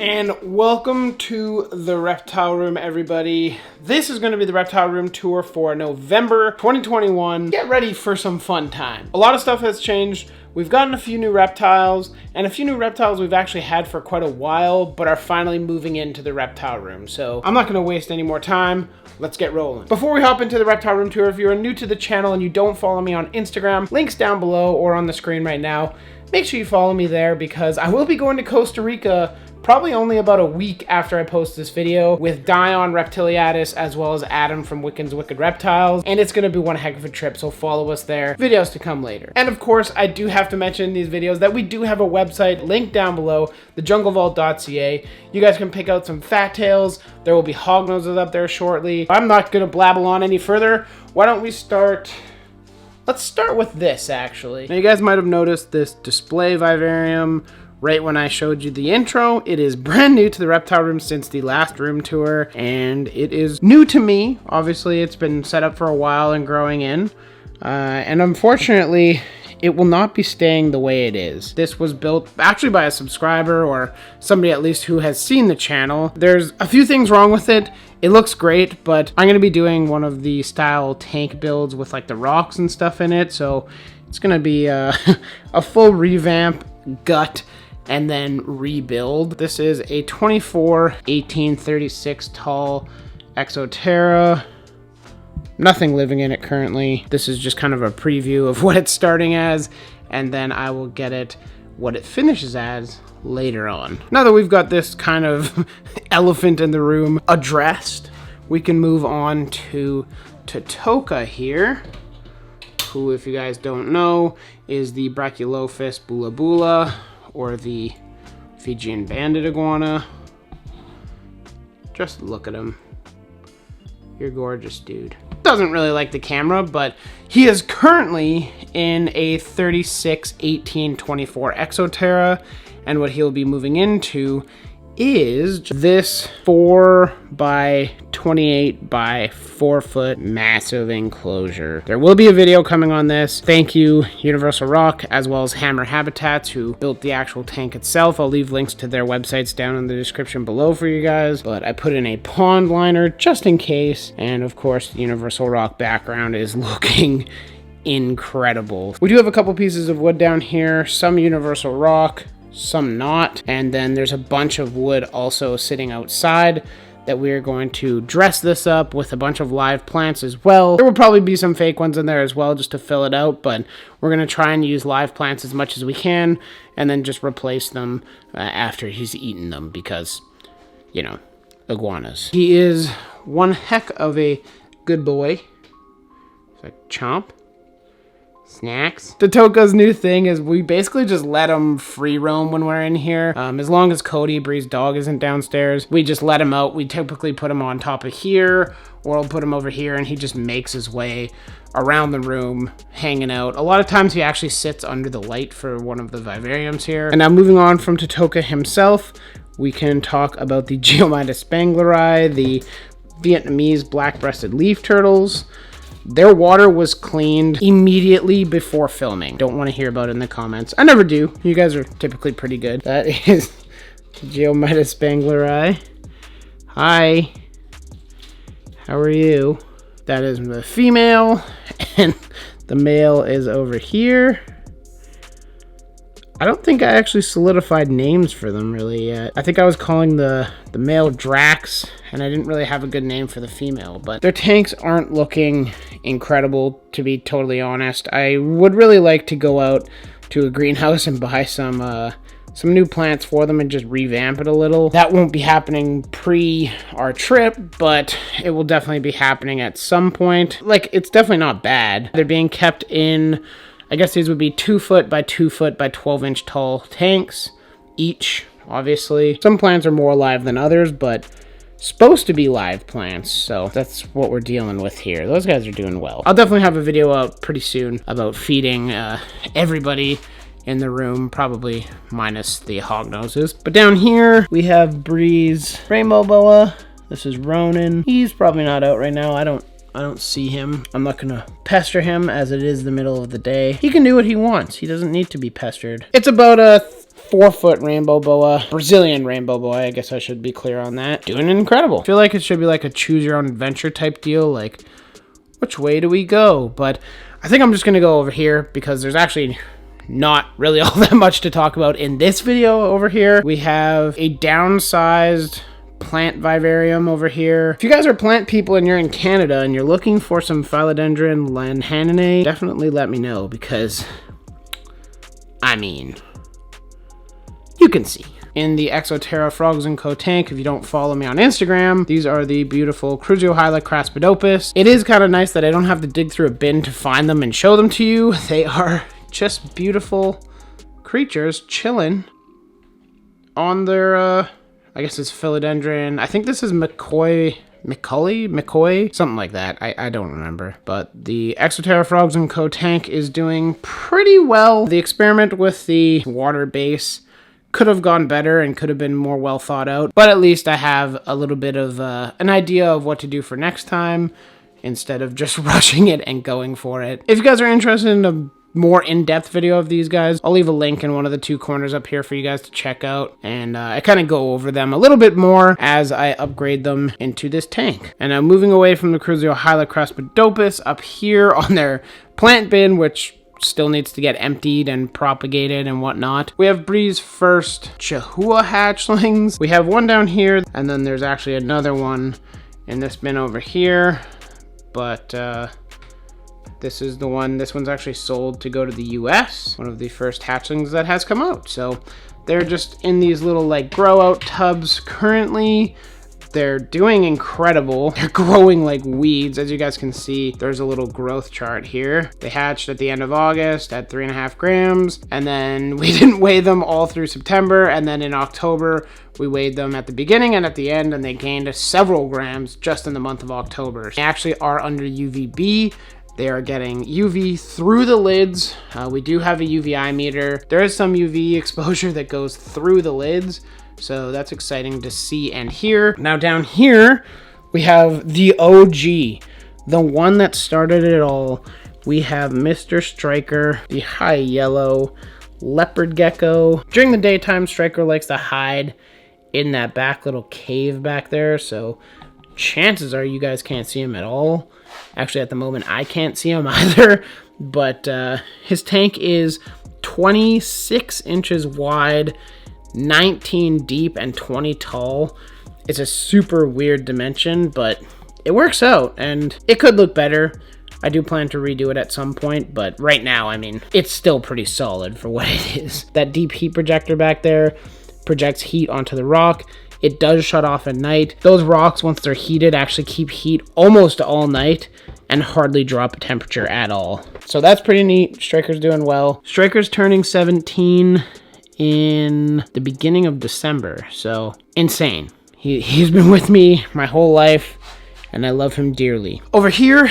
And welcome to the Reptile Room, everybody. This is going to be the Reptile Room tour for November 2021. Get ready for some fun time. A lot of stuff has changed. We've gotten a few new reptiles, and a few new reptiles we've actually had for quite a while, but are finally moving into the Reptile Room. So I'm not going to waste any more time. Let's get rolling. Before we hop into the Reptile Room tour, if you're new to the channel and you don't follow me on Instagram, links down below or on the screen right now. Make sure you follow me there because I will be going to Costa Rica probably only about a week after I post this video with Dion Reptiliatus as well as Adam from Wiccan's Wicked Reptiles, and it's going to be one heck of a trip, so follow us there. Videos to come later. And of course, I do have to mention in these videos that we do have a website linked down below, thejunglevault.ca. You guys can pick out some fat tails. There will be hognoses up there shortly. I'm not going to blabble on any further. Why don't we start... Let's start with this, actually. Now, you guys might have noticed this display vivarium right when I showed you the intro. It is brand new to the Reptile Room since the last room tour, and it is new to me. Obviously, it's been set up for a while and growing in, and unfortunately, it will not be staying the way it is. This was built actually by a subscriber or somebody at least who has seen the channel. There's a few things wrong with it. It looks great, but I'm going to be doing one of the style tank builds with like the rocks and stuff in it, so it's going to be a full revamp, gut, and then rebuild. This is a 24-18-36 tall Exoterra. Nothing living in it currently. This is just kind of a preview of what it's starting as, and then I will get it what it finishes as later on. Now that we've got this kind of elephant in the room addressed, we can move on to Tytula here, who, if you guys don't know, is the Brachylophus bula bula, or the Fijian banded iguana. Just look at him. You're gorgeous, dude. Doesn't really like the camera, but he is currently in a 36-18-24 Exoterra, and what he'll be moving into is this 4x28 by 4 foot massive enclosure. There will be a video coming on this. Thank you, Universal Rock, as well as Hammer Habitats, who built the actual tank itself. I'll leave links to their websites down in the description below for you guys, but I put in a pond liner just in case, and of course, the Universal Rock background is looking incredible. We do have a couple pieces of wood down here, some Universal Rock, some not, and then there's a bunch of wood also sitting outside that we are going to dress this up with a bunch of live plants as well. There will probably be some fake ones in there as well just to fill it out, but we're going to try and use live plants as much as we can and then just replace them after he's eaten them because, you know, iguanas. He is one heck of a good boy. It's like chomp. Snacks. Tytula's new thing is we basically just let him free roam when we're in here. As long as Cody, Bree's dog, isn't downstairs, we just let him out. We typically put him on top of here, or I'll put him over here, and he just makes his way around the room, hanging out. A lot of times he actually sits under the light for one of the vivariums here. And now moving on from Tytula himself, we can talk about the Geomitus Banglarai, the Vietnamese black-breasted leaf turtles. Their water was cleaned immediately before filming. Don't want to hear about it in the comments. I never do. You guys are typically pretty good. That is Geomitus Banglarai. Hi. How are you? That is the female, and the male is over here. I don't think I actually solidified names for them really yet. I think I was calling the male Drax, and I didn't really have a good name for the female, but their tanks aren't looking incredible, to be totally honest. I would really like to go out to a greenhouse and buy some new plants for them and just revamp it a little. That won't be happening pre our trip, but it will definitely be happening at some point. Like, it's definitely not bad. They're being kept in, I guess these would be 2 foot by 2 foot by 12-inch tall tanks each, obviously. Some plants are more alive than others, but supposed to be live plants, so that's what we're dealing with here. Those guys are doing well. I'll definitely have a video out pretty soon about feeding everybody in the room, probably minus the hognoses. But down here, we have Bree's rainbow boa. This is Ronan. He's probably not out right now. I don't see him. I'm not gonna pester him as it is the middle of the day. He can do what he wants. He doesn't need to be pestered. It's about a 4-foot rainbow boa, Brazilian rainbow boa, I guess I should be clear on that. Doing incredible. I feel like it should be like a choose your own adventure type deal, like which way do we go? But I think I'm just gonna go over here because there's actually not really all that much to talk about in this video over here. We have a downsized plant vivarium over here. If you guys are plant people and you're in Canada and you're looking for some philodendron lanhaninae, definitely let me know because, I mean, you can see. In the Exoterra Frogs & Co. tank, if you don't follow me on Instagram, these are the beautiful Crusiohyla craspidopus. It is kind of nice that I don't have to dig through a bin to find them and show them to you. They are just beautiful creatures chilling on their, I guess it's philodendron. I think this is McCoy, something like that. I don't remember. But the Exoterra Frogs & Co. tank is doing pretty well. The experiment with the water base could have gone better and could have been more well thought out, but at least I have a little bit of an idea of what to do for next time instead of just rushing it and going for it. If you guys are interested in a more in-depth video of these guys, I'll leave a link in one of the 2 corners up here for you guys to check out, and I kind of go over them a little bit more as I upgrade them into this tank. And now moving away from the Crusiohyla craspidopus, up here on their plant bin, which still needs to get emptied and propagated and whatnot. We have Bree's first Chihuahua hatchlings. We have one down here, and then there's actually another one in this bin over here. But this is the one, this one's actually sold to go to the US. One of the first hatchlings that has come out. So they're just in these little like grow out tubs currently. They're doing incredible. They're growing like weeds. As you guys can see, there's a little growth chart here. They hatched at the end of August at 3.5 grams. And then we didn't weigh them all through September. And then in October, we weighed them at the beginning and at the end, and they gained several grams just in the month of October. They actually are under UVB. They are getting UV through the lids. We do have a UVI meter. There is some UV exposure that goes through the lids. So that's exciting to see and hear. Now down here, we have the OG, the one that started it all. We have Mr. Striker, the high yellow leopard gecko. During the daytime, Striker likes to hide in that back little cave back there. So chances are you guys can't see him at all. Actually, at the moment, I can't see him either. But his tank is 26 inches wide, 19 deep, and 20 tall. It's a super weird dimension, but it works out, and it could look better. I do plan to redo it at some point, but right now, I mean, it's still pretty solid for what it is. That deep heat projector back there projects heat onto the rock. It does shut off at night. Those rocks, once they're heated, actually keep heat almost all night and hardly drop a temperature at all. So that's pretty neat. Striker's doing well. Striker's turning 17 in the beginning of December, so insane. He's been with me my whole life, and I love him dearly. Over here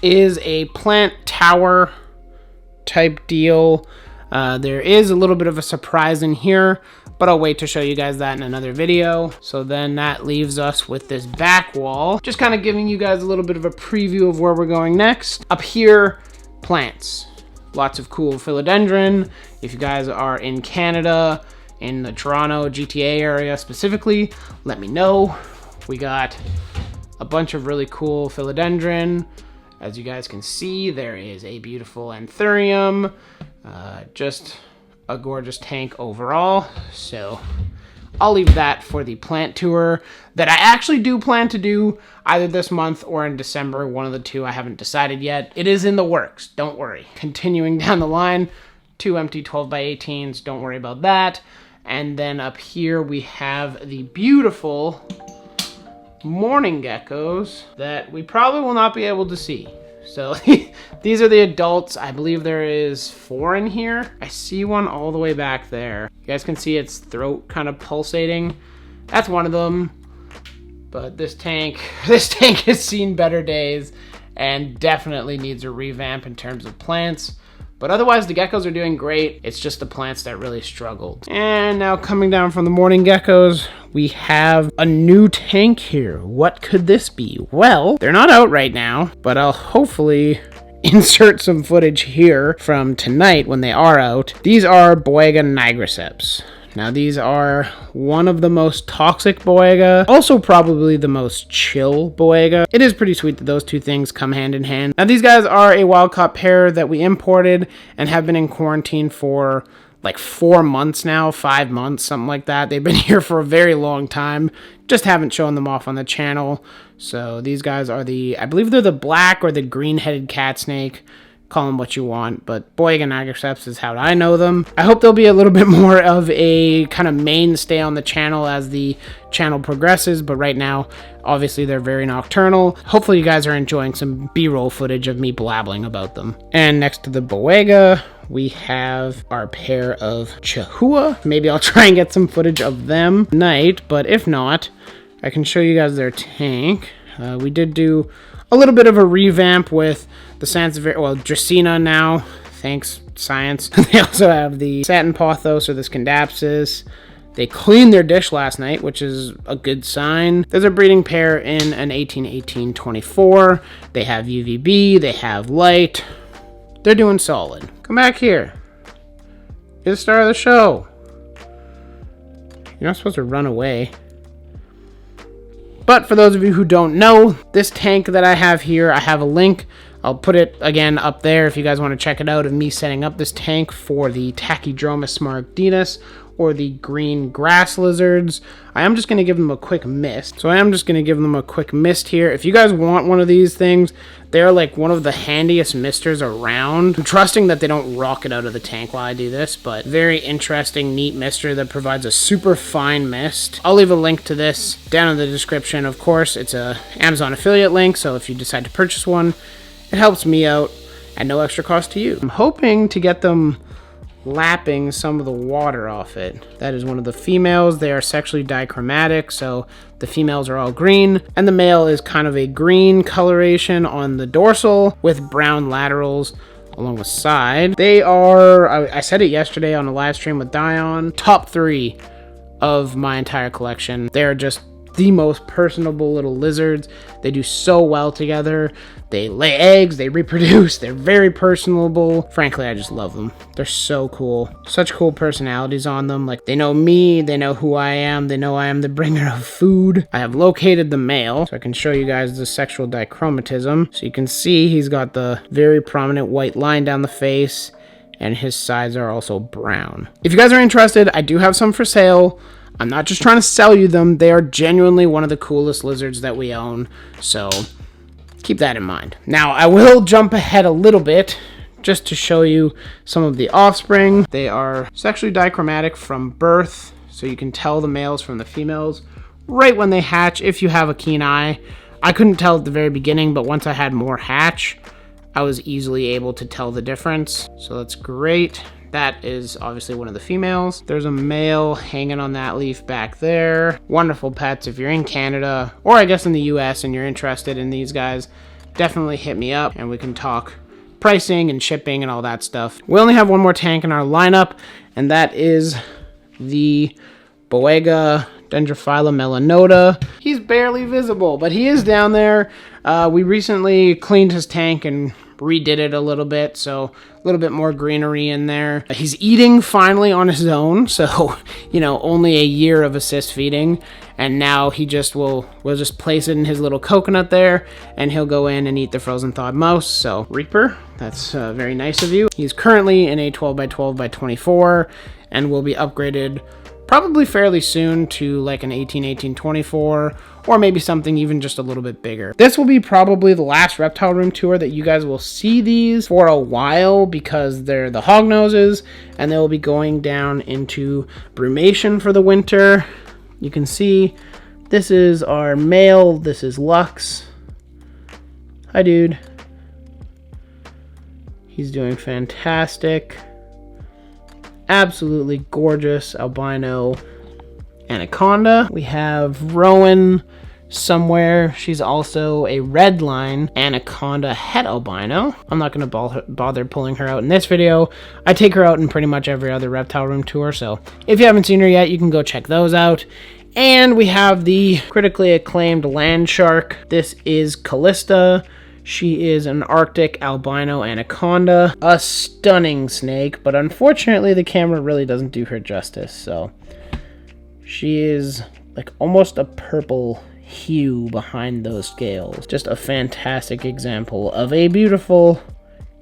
is a plant tower type deal. There is a little bit of a surprise in here, but I'll wait to show you guys that in another video. So then that leaves us with this back wall, just kind of giving you guys a little bit of a preview of where we're going next. Up here, plants. Lots of cool philodendron. If you guys are in Canada, in the Toronto GTA area specifically, let me know. We got a bunch of really cool philodendron. As you guys can see, there is a beautiful anthurium. Just a gorgeous tank overall. So I'll leave that for the plant tour that I actually do plan to do either this month or in December. One of the two, I haven't decided yet. It is in the works, don't worry. Continuing down the line, 2 empty 12x18s, don't worry about that. And then up here we have the beautiful morning geckos that we probably will not be able to see. So these are the adults. I believe there is 4 in here. I see one all the way back there. You guys can see its throat kind of pulsating. That's one of them. But this tank has seen better days and definitely needs a revamp in terms of plants. But otherwise, the geckos are doing great. It's just the plants that really struggled. And now coming down from the morning geckos, we have a new tank here. What could this be? Well, they're not out right now, but I'll hopefully insert some footage here from tonight when they are out. These are Boiga nigriceps. Now these are one of the most toxic Boega, also probably the most chill Boega. It is pretty sweet that those two things come hand in hand. Now these guys are a wild caught pair that we imported and have been in quarantine for like 4 months now, 5 months, something like that. They've been here for a very long time. Just haven't shown them off on the channel. So these guys are I believe they're the black or the green-headed cat snake. Call them what you want, but Boega nigroceps is how I know them. I hope they'll be a little bit more of a kind of mainstay on the channel as the channel progresses, but right now, obviously they're very nocturnal. Hopefully you guys are enjoying some B-roll footage of me blabbling about them. And next to the Boega, we have our pair of Chihuahua. Maybe I'll try and get some footage of them tonight, but if not, I can show you guys their tank. We did do a little bit of a revamp with the Dracaena now, thanks science. They also have the Satin Pothos or the Scindapsus. They cleaned their dish last night, which is a good sign. There's a breeding pair in an 18-18-24. They have UVB, they have light. They're doing solid. Come back here. You're the star of the show. You're not supposed to run away. But for those of you who don't know, this tank that I have here, I have a link. I'll put it again up there if you guys want to check it out of me setting up this tank for the Tachydromus smaragdinus or the green grass lizards. I am just going to give them a quick mist. So I am just going to give them a quick mist here. If you guys want one of these things, they're like one of the handiest misters around. I'm trusting that they don't rocket out of the tank while I do this, but very interesting, neat mister that provides a super fine mist. I'll leave a link to this down in the description. Of course, it's a Amazon affiliate link, so if you decide to purchase one, it helps me out at no extra cost to you. I'm hoping to get them lapping some of the water off it. That is one of the females. They are sexually dichromatic, so the females are all green, and the male is kind of a green coloration on the dorsal with brown laterals along the side. They are, I said it yesterday on a live stream with Dion, top 3 of my entire collection. They're just the most personable little lizards. They do so well together. They lay eggs, they reproduce, they're very personable. Frankly, I just love them. They're so cool. Such cool personalities on them. Like, they know me, they know who I am, they know I am the bringer of food. I have located the male, so I can show you guys the sexual dichromatism. So you can see he's got the very prominent white line down the face, and his sides are also brown. If you guys are interested, I do have some for sale. I'm not just trying to sell you them. They are genuinely one of the coolest lizards that we own, so keep that in mind. Now, I will jump ahead a little bit just to show you some of the offspring. They are sexually dichromatic from birth, so you can tell the males from the females right when they hatch if you have a keen eye. I couldn't tell at the very beginning, but once I had more hatch, I was easily able to tell the difference, so that's great. That is obviously one of the females. There's a male hanging on that leaf back there. Wonderful pets. If you're in Canada, or I guess in the US, and you're interested in these guys, definitely hit me up and we can talk pricing and shipping and all that stuff. We only have one more tank in our lineup, and that is the Boega Dendrophylla melanota. He's barely visible, but he is down there. We recently cleaned his tank and redid it a little bit, so a little bit more greenery in there. He's eating finally on his own, so you know, only a year of assist feeding, and now he just we'll just place it in his little coconut there, and he'll go in and eat the frozen thawed mouse. So Reaper, that's very nice of you. He's currently in a 12x12x24 and will be upgraded probably fairly soon to like an 18-18-24, or maybe something even just a little bit bigger. This will be probably the last reptile room tour that you guys will see these for a while, because they're the hog noses, and they will be going down into brumation for the winter. You can see this is our male, this is Lux. Hi, dude. He's doing fantastic. Absolutely gorgeous albino anaconda. We have Rowan somewhere. She's also a red line anaconda het albino. I'm not going to bother pulling her out in this video. I take her out in pretty much every other reptile room tour, so if you haven't seen her yet, you can go check those out. And we have the critically acclaimed land shark. This is Callista. She is an Arctic albino anaconda, a stunning snake, but unfortunately the camera really doesn't do her justice, so she is like almost a purple hue behind those scales. Just a fantastic example of a beautiful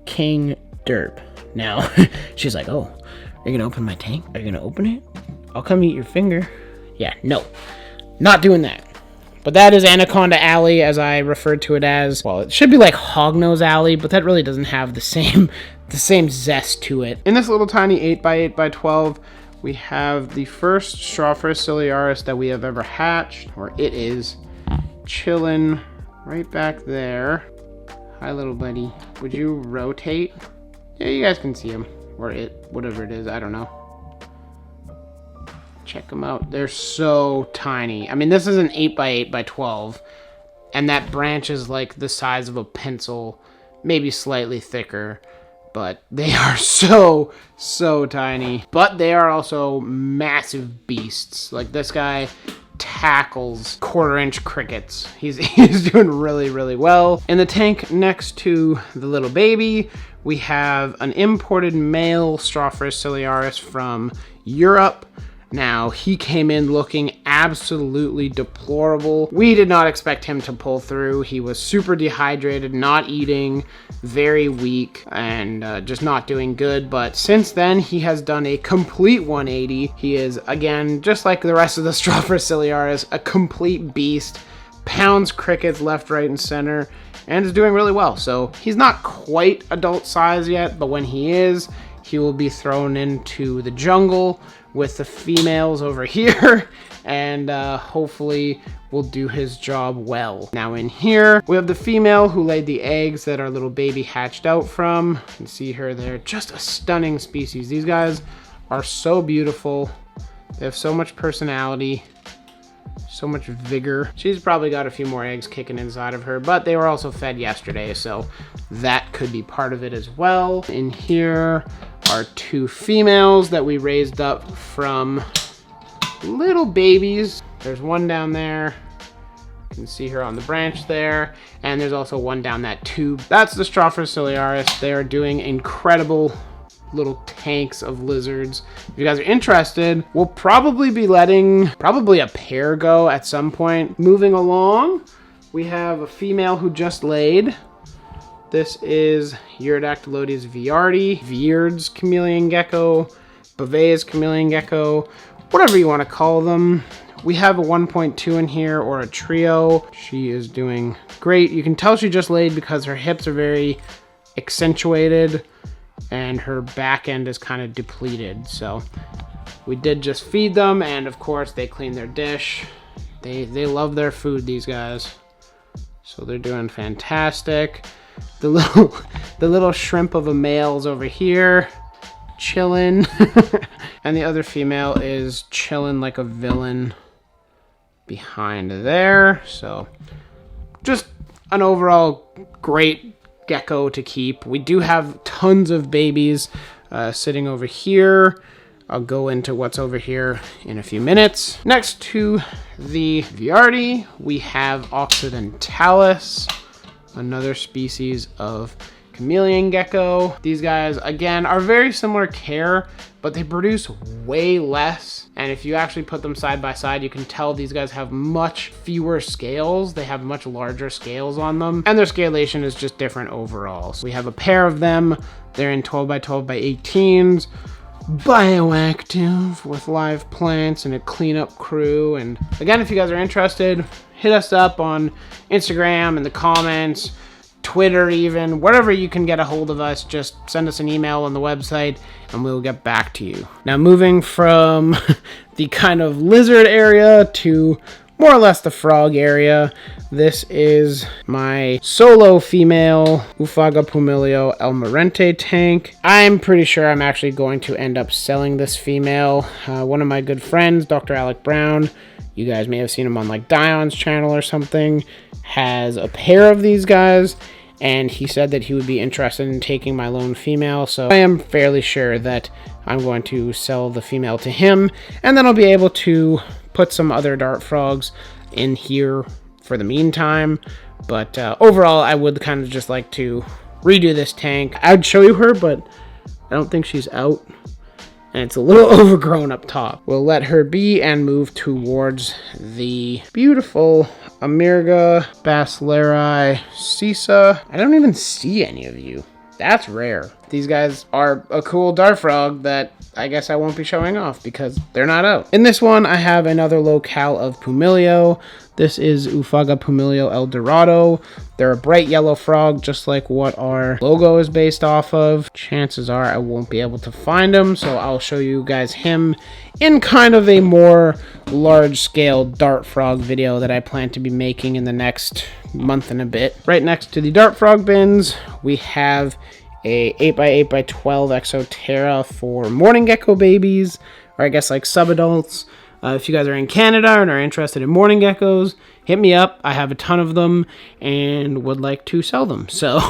king derp. Now, she's like, oh, are you gonna open my tank? Are you gonna open it? I'll come eat your finger. Yeah, no, not doing that. But that is Anaconda Alley, as I referred to it as. Well, it should be like Hognose Alley, but that really doesn't have the same zest to it. In this little tiny 8x8x12, we have the first Strophrus ciliaris that we have ever hatched, or it is chilling right back there. Hi, little buddy. Would you rotate? Yeah, you guys can see him, or it, whatever it is, I don't know. Check them out. They're so tiny. I mean, this is an 8x8x12, and that branch is like the size of a pencil, maybe slightly thicker. But they are so tiny. But they are also massive beasts. Like, this guy tackles quarter-inch crickets. He's doing really well. In the tank next to the little baby, we have an imported male Strophrus ciliaris from Europe. Now, he came in looking absolutely deplorable. We did not expect him to pull through. He was super dehydrated, not eating, very weak, and just not doing good. But since then, he has done a complete 180. He is, again, just like the rest of the Strophrus ciliaris, a complete beast, pounds crickets left, right, and center, and is doing really well. So he's not quite adult size yet, but when he is, he will be thrown into the jungle with the females over here, and hopefully will do his job well. Now in here, we have the female who laid the eggs that our little baby hatched out from. You can see her there, just a stunning species. These guys are so beautiful. They have so much personality, so much vigor. She's probably got a few more eggs kicking inside of her, but they were also fed yesterday, so that could be part of it as well. In here are two females that we raised up from little babies. There's one down there. You can see her on the branch there. And there's also one down that tube. That's the Strophrus ciliaris. They are doing incredible little tanks of lizards. If you guys are interested, we'll probably be letting a pair go at some point. Moving along, we have a female who just laid. This is Urodactylodes viardi, Viard's chameleon gecko, Beauvais chameleon gecko, whatever you want to call them. We have a 1.2 in here, or a trio. She is doing great. You can tell she just laid because her hips are very accentuated and her back end is kind of depleted. So we did just feed them, and of course they clean their dish. They love their food, these guys. So they're doing fantastic. The little shrimp of a male's over here, chilling. And the other female is chilling like a villain behind there. So just an overall great gecko to keep. We do have tons of babies sitting over here. I'll go into what's over here in a few minutes. Next to the viardi, we have Occidentalis, another species of chameleon gecko. These guys, again, are very similar care, but they produce way less. And if you actually put them side by side, you can tell these guys have much fewer scales. They have much larger scales on them, and their scalation is just different overall. So we have a pair of them. They're in 12x12x18s, bioactive, with live plants and a cleanup crew. And again, if you guys are interested, hit us up on Instagram in the comments, Twitter even, wherever you can get a hold of us. Just send us an email on the website and we'll get back to you. Now, moving from the kind of lizard area to more or less the frog area, this is my solo female Ufaga pumilio elmerente tank. I'm pretty sure I'm actually going to end up selling this female. One of my good friends, Dr. Alec Brown, you guys may have seen him on like Dion's channel or something, has a pair of these guys, and he said that he would be interested in taking my lone female, so I am fairly sure that I'm going to sell the female to him, and then I'll be able to put some other dart frogs in here for the meantime. But overall, I would kind of just like to redo this tank. I'd show you her, but I don't think she's out. And it's a little overgrown up top. We'll let her be and move towards the beautiful Amirga Basileri Sisa. I don't even see any of you. That's rare. These guys are a cool dart frog that I guess I won't be showing off because they're not out. In this one, I have another locale of Pumilio. This is Ufaga Pumilio El Dorado. They're a bright yellow frog, just like what our logo is based off of. Chances are I won't be able to find him, so I'll show you guys him in kind of a more large-scale dart frog video that I plan to be making in the next month and a bit. Right next to the dart frog bins, we have a 8x8x12 Exoterra for morning gecko babies, or I guess like subadults. If you guys are in Canada and are interested in morning geckos, hit me up. I have a ton of them and would like to sell them. So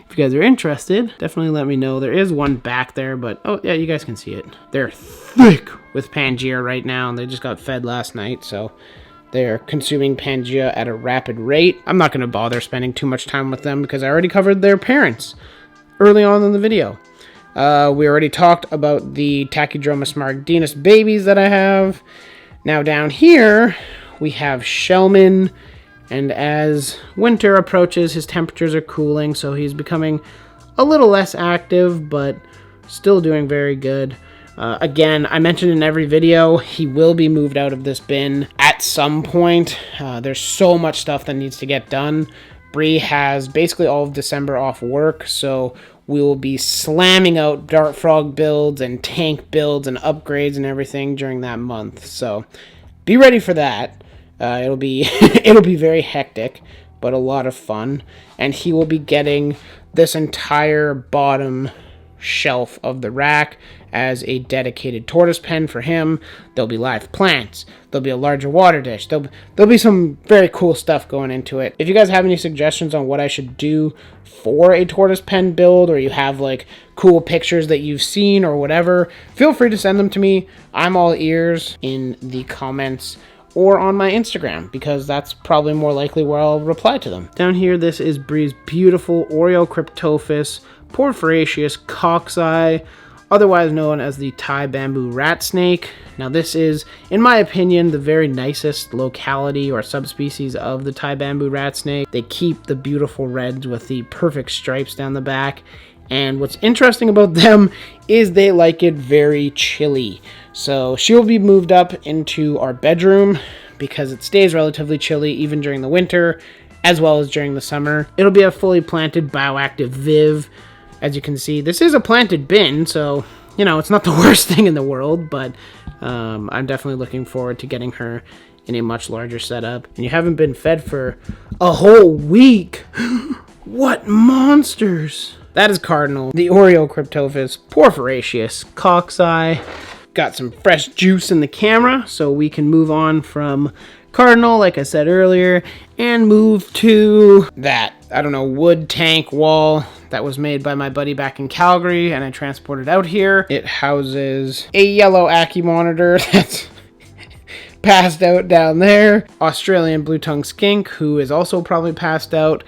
if you guys are interested, definitely let me know. There is one back there, but oh yeah, you guys can see it. They're thick with Pangea right now, and they just got fed last night, so they're consuming Pangea at a rapid rate. I'm not going to bother spending too much time with them because I already covered their parents early on in the video. We already talked about the Tachydromus margidinus babies that I have. Now down here, we have Shellman, and as winter approaches, his temperatures are cooling, so he's becoming a little less active, but still doing very good. Again, I mentioned in every video, he will be moved out of this bin at some point. There's so much stuff that needs to get done. Bree has basically all of December off work, so we will be slamming out dart frog builds and tank builds and upgrades and everything during that month. So be ready for that. It'll be it'll be very hectic, but a lot of fun. And he will be getting this entire bottom shelf of the rack as a dedicated tortoise pen for him. There'll be live plants. There'll be a larger water dish. There'll be some very cool stuff going into it. If you guys have any suggestions on what I should do for a tortoise pen build, or you have like cool pictures that you've seen or whatever, feel free to send them to me. I'm all ears in the comments or on my Instagram, because that's probably more likely where I'll reply to them. Down here, this is Bree's beautiful Oreocryptophis porphyraceous coxeye, otherwise known as the Thai bamboo rat snake. Now this is, in my opinion, the very nicest locality or subspecies of the Thai bamboo rat snake. They keep the beautiful reds with the perfect stripes down the back. And what's interesting about them is they like it very chilly. So she'll be moved up into our bedroom because it stays relatively chilly even during the winter as well as during the summer. It'll be a fully planted bioactive Viv. As you can see, this is a planted bin, so, you know, it's not the worst thing in the world, but I'm definitely looking forward to getting her in a much larger setup. And you haven't been fed for a whole week. What monsters! That is Cardinal, the Oreocryptophis porphyraceous coxeye. Got some fresh juice in the camera, so we can move on from Cardinal, like I said earlier, and move to that, I don't know, wood tank wall that was made by my buddy back in Calgary, and I transported out here. It houses a yellow Ackie monitor that's passed out down there, Australian blue-tongued skink, who is also probably passed out,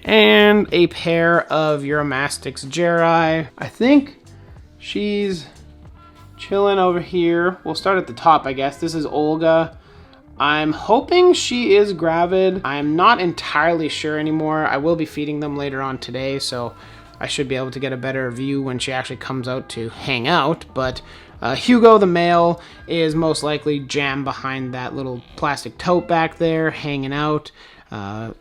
and a pair of Euromastix geri. I think she's chilling over here. We'll start at the top, I guess. This is Olga. I'm hoping she is gravid. I'm not entirely sure anymore. I will be feeding them later on today, so I should be able to get a better view when she actually comes out to hang out. But Hugo, the male, is most likely jammed behind that little plastic tote back there, hanging out.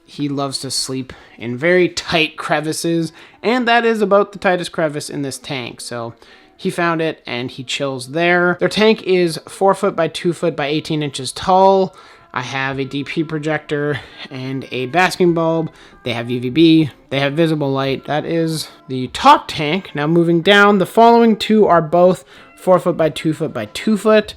He loves to sleep in very tight crevices, and that is about the tightest crevice in this tank. So he found it and he chills there. Their tank is 4 foot by 2 foot by 18 inches tall. I have a DP projector and a basking bulb. They have UVB. They have visible light. That is the top tank. Now moving down, the following two are both 4 foot by 2 foot by 2 foot.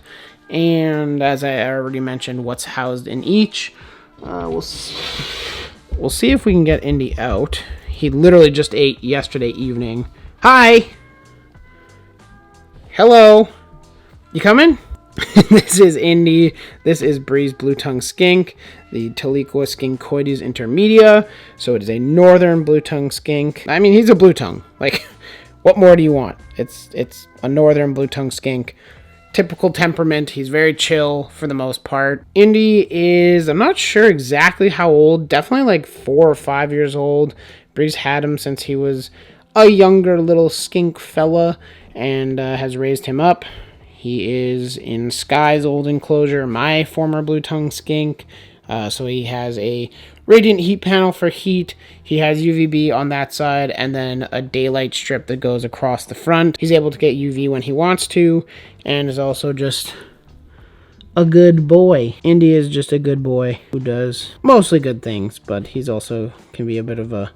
And as I already mentioned, what's housed in each. We'll see if we can get Indy out. He literally just ate yesterday evening. Hi! Hello! You coming? This is Indy. This is Bree's blue-tongued skink, the Toliqua skinkoides intermedia. So it is a northern blue-tongued skink. I mean, he's a blue-tongue. Like, what more do you want? It's a northern blue-tongued skink. Typical temperament. He's very chill for the most part. Indy is, I'm not sure exactly how old. Definitely like 4 or 5 years old. Bree's had him since he was a younger little skink fella and has raised him up. He is in Sky's old enclosure, my former blue-tongued skink. So he has a radiant heat panel for heat. He has UVB on that side and then a daylight strip that goes across the front. He's able to get UV when he wants to and is also just a good boy. Indy is just a good boy who does mostly good things, but he's also can be a bit of a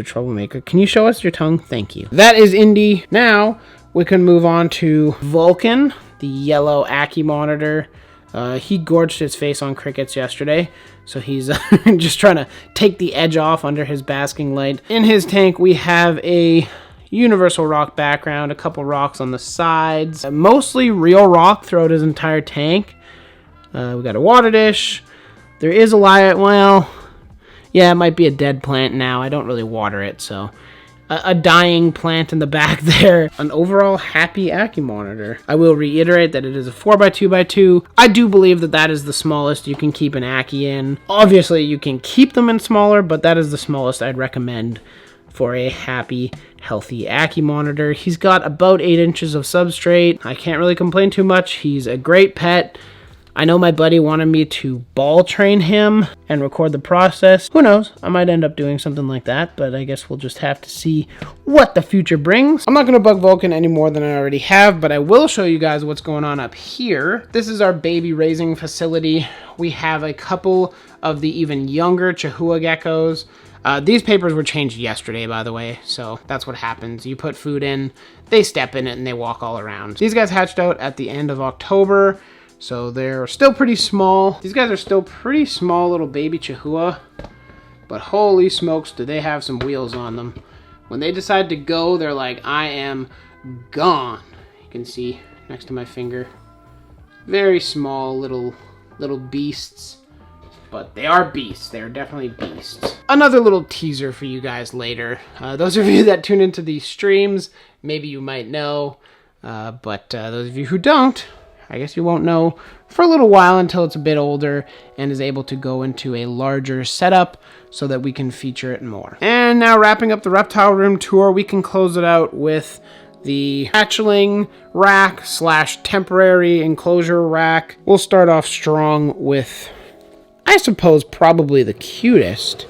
troublemaker. Can you show us your tongue? Thank you. That is Indy. Now we can move on to Vulcan, the yellow Ackie monitor. He gorged his face on crickets yesterday, so he's just trying to take the edge off under his basking light. In his tank, we have a universal rock background, a couple rocks on the sides, mostly real rock throughout his entire tank. We got a water dish. There is a well, yeah, it might be a dead plant now. I don't really water it, so a dying plant in the back there. An overall happy Ackie monitor. I will reiterate that it is a 4x2x2. I do believe that that is the smallest you can keep an Ackie in. Obviously, you can keep them in smaller, but that is the smallest I'd recommend for a happy, healthy Ackie monitor. He's got about 8 inches of substrate. I can't really complain too much. He's a great pet. I know my buddy wanted me to ball train him and record the process. Who knows? I might end up doing something like that, but I guess we'll just have to see what the future brings. I'm not going to bug Vulcan any more than I already have, but I will show you guys what's going on up here. This is our baby raising facility. We have a couple of the even younger Chihuahua geckos. These papers were changed yesterday, by the way, so that's what happens. You put food in, they step in it, and they walk all around. These guys hatched out at the end of October. So they're still pretty small. These guys are still pretty small little baby Chihuahua. But holy smokes, do they have some wheels on them. When they decide to go, they're like, I am gone. You can see next to my finger. Very small little beasts. But they are beasts. They're definitely beasts. Another little teaser for you guys later. Those of you that tune into these streams, maybe you might know. But those of you who don't, I guess you won't know for a little while until it's a bit older and is able to go into a larger setup so that we can feature it more. And now wrapping up the reptile room tour, we can close it out with the hatchling rack / temporary enclosure rack. We'll start off strong with, I suppose, probably the cutest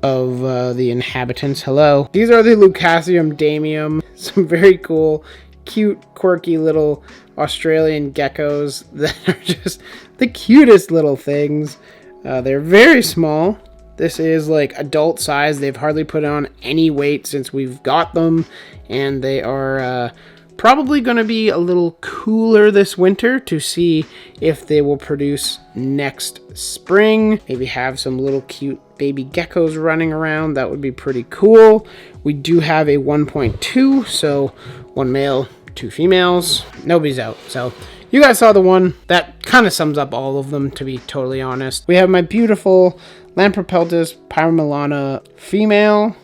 of the inhabitants. Hello. These are the Leucasium damium. Some very cool, cute, quirky little Australian geckos that are just the cutest little things. They're very small. This is like adult size. They've hardly put on any weight since we've got them, and they are probably going to be a little cooler this winter to see if they will produce next spring. Maybe have some little cute baby geckos running around. That would be pretty cool. We do have a 1.2, so 1 male, 2 females. Nobody's out, so you guys saw the one. That kind of sums up all of them, to be totally honest. We have my beautiful Lampropeltis pyromilana female,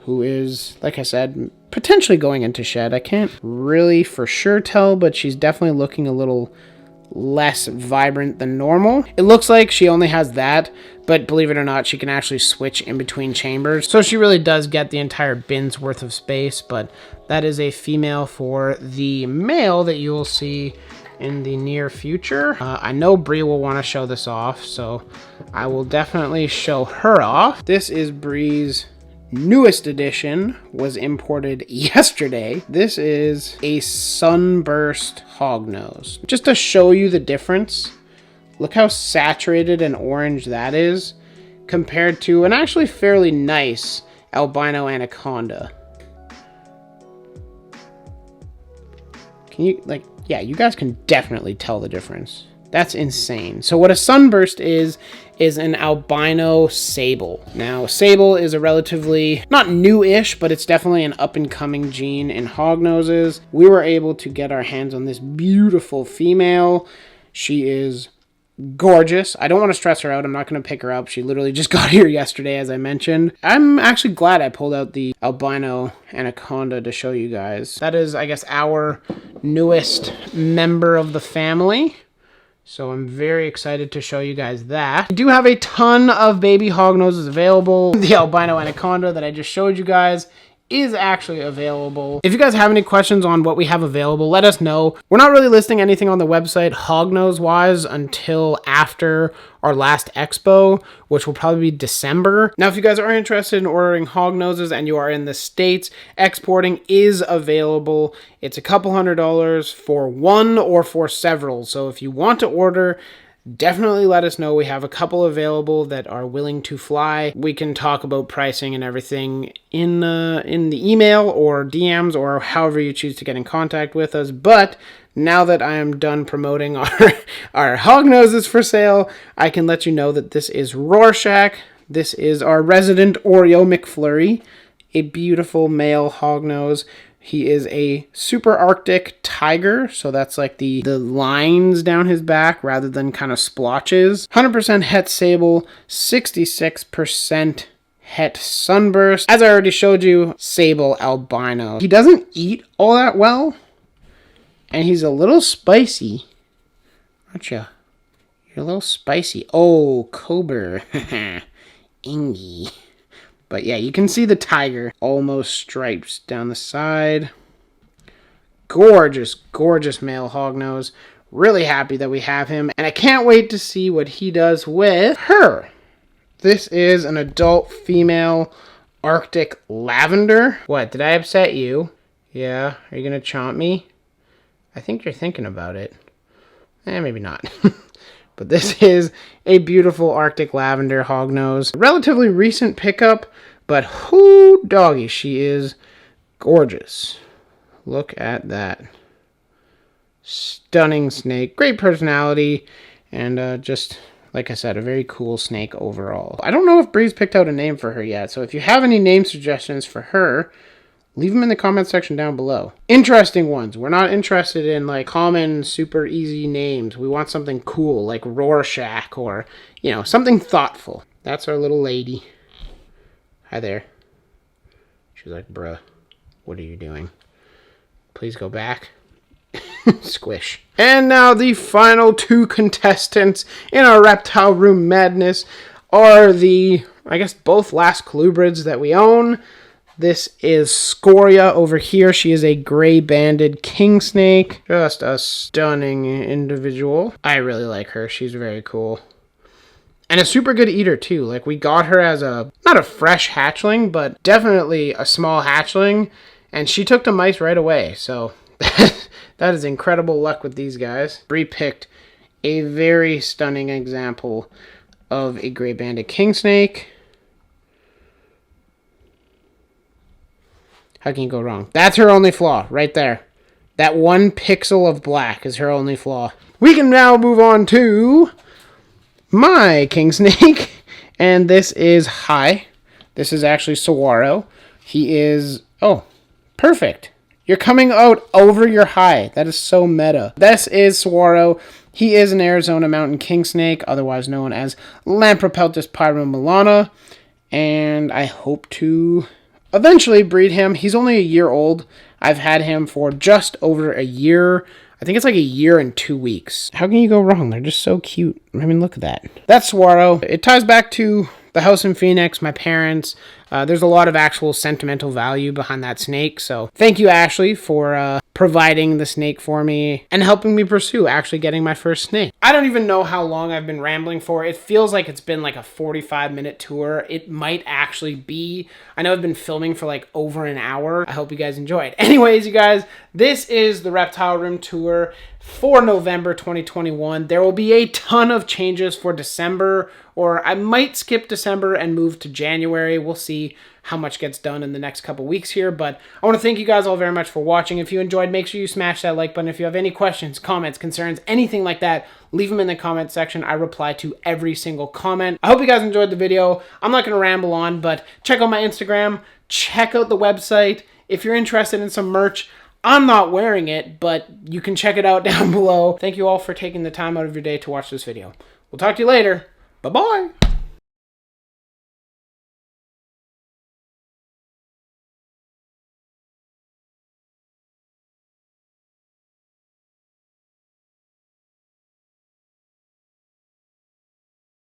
who is, like I said, potentially going into shed. I can't really for sure tell, but she's definitely looking a little less vibrant than normal. It looks like she only has that, but believe it or not, she can actually switch in between chambers. So she really does get the entire bin's worth of space, but that is a female for the male that you will see in the near future. I know Bree will want to show this off, so I will definitely show her off. This is Bree's newest edition, was imported yesterday. This is a sunburst hognose. Just to show you the difference, look how saturated and orange that is compared to an actually fairly nice albino anaconda. Can you, like, yeah, you guys can definitely tell the difference. That's insane. So what a sunburst is an albino sable. Now, sable is a relatively, not new-ish, but it's definitely an up-and-coming gene in hognoses. We were able to get our hands on this beautiful female. She is gorgeous. I don't want to stress her out. I'm not going to pick her up. She literally just got here yesterday, as I mentioned. I'm actually glad I pulled out the Albino Anaconda to show you guys. That is, I guess, our newest member of the family. So I'm very excited to show you guys that. We do have a ton of baby hognoses available. The Albino Anaconda that I just showed you guys is actually available. If you guys have any questions on what we have available, let us know. We're not really listing anything on the website hognose wise until after our last expo, which will probably be December. Now, if you guys are interested in ordering hognoses and you are in the States, exporting is available. It's a couple $100 for one or for several. So if you want to order, definitely let us know. We have a couple available that are willing to fly. We can talk about pricing and everything in the email or DMs or however you choose to get in contact with us. But now that I am done promoting our hognoses for sale, I can let you know that this is Rorschach. This is our resident Oreo McFlurry, a beautiful male hognose. He is a super Arctic tiger, so that's like the lines down his back rather than kind of splotches. 100% het sable, 66% het sunburst. As I already showed you, sable albino. He doesn't eat all that well, and he's a little spicy. Aren't you? You're a little spicy. Oh, Cobra. Ingy. But yeah, you can see the tiger. Almost stripes down the side. Gorgeous, gorgeous male hognose. Really happy that we have him. And I can't wait to see what he does with her. This is an adult female Arctic lavender. What, did I upset you? Yeah, are you going to chomp me? I think you're thinking about it. Maybe not. But this is a beautiful Arctic lavender hognose. Relatively recent pickup, but whoo doggy, she is gorgeous. Look at that. Stunning snake. Great personality. And just, like I said, a very cool snake overall. I don't know if Bree's picked out a name for her yet, so if you have any name suggestions for her, leave them in the comment section down below. Interesting ones. We're not interested in like common, super easy names. We want something cool like Rorschach or, you know, something thoughtful. That's our little lady. Hi there. She's like, bruh, what are you doing? Please go back. Squish. And now the final two contestants in our reptile room madness are the, I guess, both last colubrids that we own. This is Scoria over here. She is a gray-banded king snake. Just a stunning individual. I really like her. She's very cool. And a super good eater, too. Like, we got her as a, not a fresh hatchling, but definitely a small hatchling. And she took to mice right away. So, that is incredible luck with these guys. Bree picked a very stunning example of a gray-banded king snake. How can you go wrong? That's her only flaw, right there. That one pixel of black is her only flaw. We can now move on to my king snake. And this is Hi. This is actually Saguaro. He is, oh, perfect. You're coming out over your Hi. That is so meta. This is Saguaro. He is an Arizona mountain king snake, otherwise known as Lampropeltis pyromilana. And I hope to eventually breed him. He's only a year old. I've had him for just over a year. I think it's like a year and 2 weeks. How can you go wrong? They're just so cute. I mean, look at that. That's Saguaro. It ties back to the house in Phoenix, my parents. There's a lot of actual sentimental value behind that snake. So thank you, Ashley, for providing the snake for me and helping me pursue actually getting my first snake. I don't even know how long I've been rambling for. It feels like it's been like a 45-minute tour. It might actually be. I know I've been filming for like over an hour. I hope you guys enjoyed. Anyways, you guys, this is the Reptile Room tour for November 2021. There will be a ton of changes for December, or I might skip December and move to January. We'll see. see how much gets done in the next couple weeks here. But I want to thank you guys all very much for watching. If you enjoyed, make sure you smash that like button. If you have any questions, comments, concerns, anything like that, leave them in the comment section. I reply to every single comment. I hope you guys enjoyed the video. I'm not going to ramble on, but check out my Instagram. Check out the website. If you're interested in some merch, I'm not wearing it, but you can check it out down below. Thank you all for taking the time out of your day to watch this video. We'll talk to you later. Bye-bye.